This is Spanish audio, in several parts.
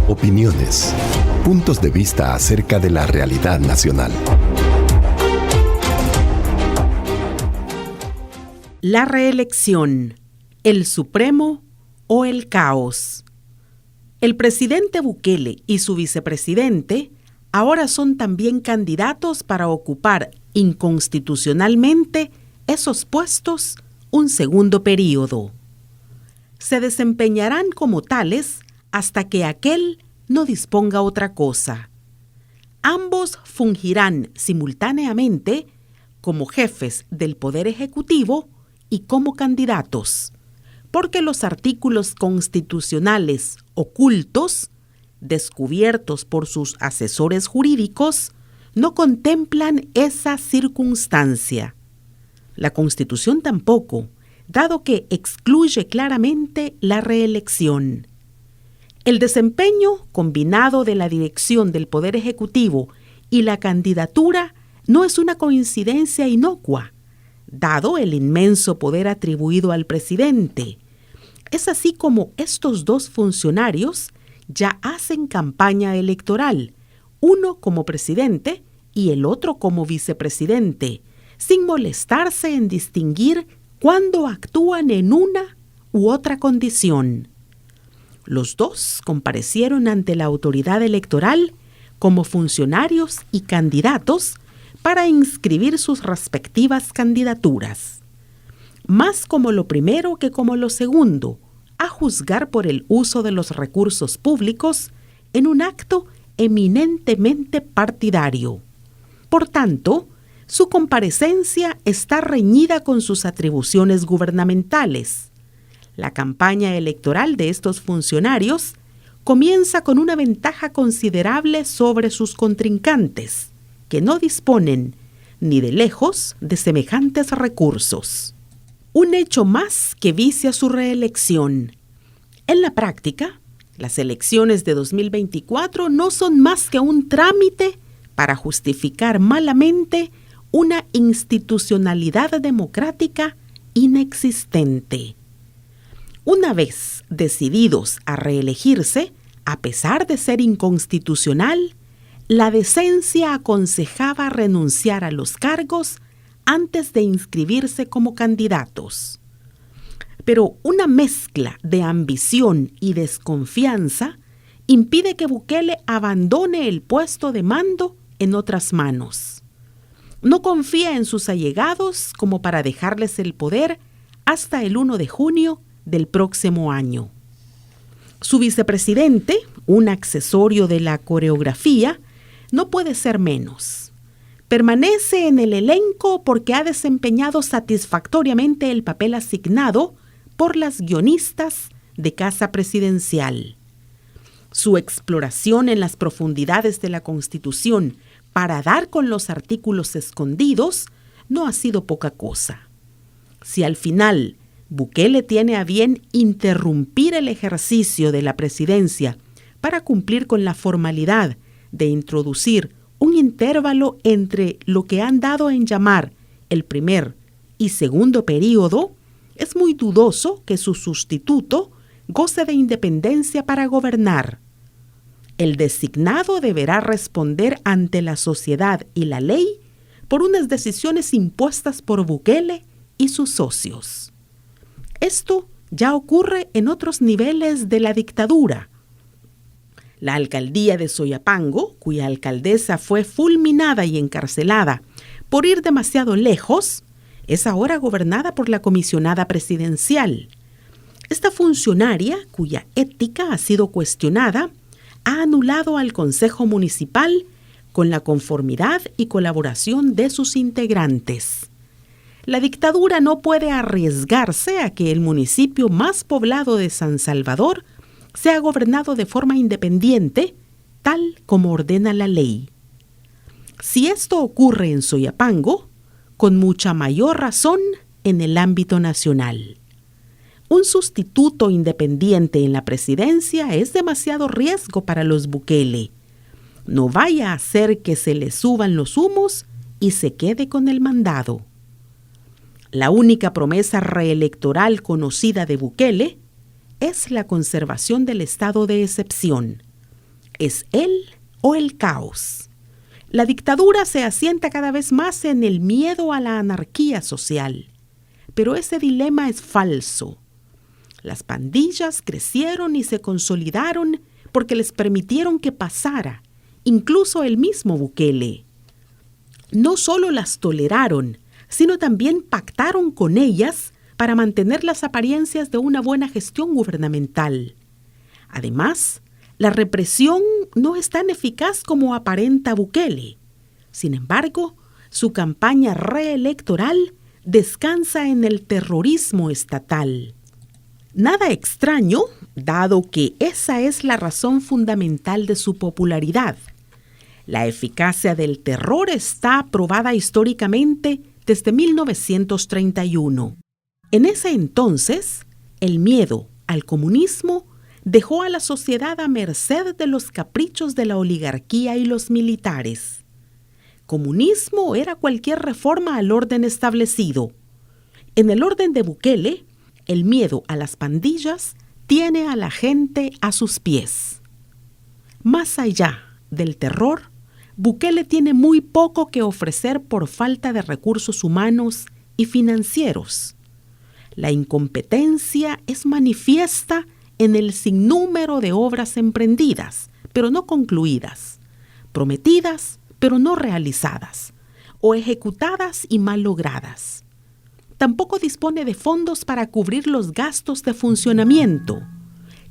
Opiniones, puntos de vista acerca de la realidad nacional. La reelección, el Supremo o el caos. El presidente Bukele y su vicepresidente ahora son también candidatos para ocupar inconstitucionalmente esos puestos un segundo período. Se desempeñarán como tales hasta que aquel no disponga otra cosa. Ambos fungirán simultáneamente como jefes del Poder Ejecutivo y como candidatos, porque los artículos constitucionales ocultos, descubiertos por sus asesores jurídicos, no contemplan esa circunstancia. La Constitución tampoco, dado que excluye claramente la reelección. El desempeño combinado de la dirección del Poder Ejecutivo y la candidatura no es una coincidencia inocua, dado el inmenso poder atribuido al presidente. Es así como estos dos funcionarios ya hacen campaña electoral, uno como presidente y el otro como vicepresidente, sin molestarse en distinguir cuándo actúan en una u otra condición. Los dos comparecieron ante la autoridad electoral como funcionarios y candidatos para inscribir sus respectivas candidaturas. Más como lo primero que como lo segundo, a juzgar por el uso de los recursos públicos en un acto eminentemente partidario. Por tanto, su comparecencia está reñida con sus atribuciones gubernamentales. La campaña electoral de estos funcionarios comienza con una ventaja considerable sobre sus contrincantes, que no disponen ni de lejos de semejantes recursos. Un hecho más que vicia su reelección. En la práctica, las elecciones de 2024 no son más que un trámite para justificar malamente una institucionalidad democrática inexistente. Una vez decididos a reelegirse, a pesar de ser inconstitucional, la decencia aconsejaba renunciar a los cargos antes de inscribirse como candidatos. Pero una mezcla de ambición y desconfianza impide que Bukele abandone el puesto de mando en otras manos. No confía en sus allegados como para dejarles el poder hasta el 1 de junio del próximo año. Su vicepresidente, un accesorio de la coreografía, no puede ser menos. Permanece en el elenco porque ha desempeñado satisfactoriamente el papel asignado por las guionistas de Casa Presidencial. Su exploración en las profundidades de la Constitución para dar con los artículos escondidos no ha sido poca cosa. Si al final Bukele tiene a bien interrumpir el ejercicio de la presidencia para cumplir con la formalidad de introducir un intervalo entre lo que han dado en llamar el primer y segundo período, es muy dudoso que su sustituto goce de independencia para gobernar. El designado deberá responder ante la sociedad y la ley por unas decisiones impuestas por Bukele y sus socios. Esto ya ocurre en otros niveles de la dictadura. La alcaldía de Soyapango, cuya alcaldesa fue fulminada y encarcelada por ir demasiado lejos, es ahora gobernada por la comisionada presidencial. Esta funcionaria, cuya ética ha sido cuestionada, ha anulado al Consejo Municipal con la conformidad y colaboración de sus integrantes. La dictadura no puede arriesgarse a que el municipio más poblado de San Salvador sea gobernado de forma independiente, tal como ordena la ley. Si esto ocurre en Soyapango, con mucha mayor razón en el ámbito nacional. Un sustituto independiente en la presidencia es demasiado riesgo para los Bukele. No vaya a hacer que se le suban los humos y se quede con el mandado. La única promesa reelectoral conocida de Bukele es la conservación del estado de excepción. ¿Es él o el caos? La dictadura se asienta cada vez más en el miedo a la anarquía social. Pero ese dilema es falso. Las pandillas crecieron y se consolidaron porque les permitieron que pasara, incluso el mismo Bukele. No solo las toleraron, sino también pactaron con ellas para mantener las apariencias de una buena gestión gubernamental. Además, la represión no es tan eficaz como aparenta Bukele. Sin embargo, su campaña reelectoral descansa en el terrorismo estatal. Nada extraño, dado que esa es la razón fundamental de su popularidad. La eficacia del terror está probada históricamente desde 1931. En ese entonces, el miedo al comunismo dejó a la sociedad a merced de los caprichos de la oligarquía y los militares. Comunismo era cualquier reforma al orden establecido. En el orden de Bukele, el miedo a las pandillas tiene a la gente a sus pies. Más allá del terror, Bukele tiene muy poco que ofrecer por falta de recursos humanos y financieros. La incompetencia es manifiesta en el sinnúmero de obras emprendidas, pero no concluidas, prometidas, pero no realizadas, o ejecutadas y mal logradas. Tampoco dispone de fondos para cubrir los gastos de funcionamiento.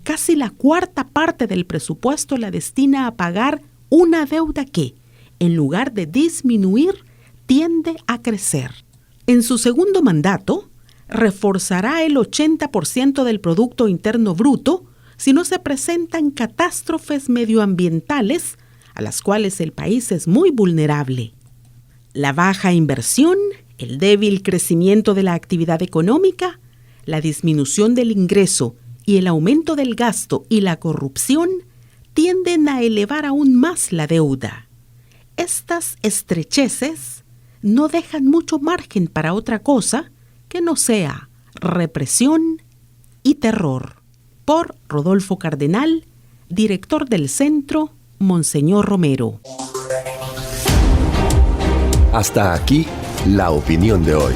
Casi la cuarta parte del presupuesto la destina a pagar una deuda que, en lugar de disminuir, tiende a crecer. En su segundo mandato, reforzará el 80% del Producto Interno Bruto si no se presentan catástrofes medioambientales a las cuales el país es muy vulnerable. La baja inversión, el débil crecimiento de la actividad económica, la disminución del ingreso y el aumento del gasto y la corrupción tienden a elevar aún más la deuda. Estas estrecheces no dejan mucho margen para otra cosa que no sea represión y terror. Por Rodolfo Cardenal, director del Centro Monseñor Romero. Hasta aquí la opinión de hoy.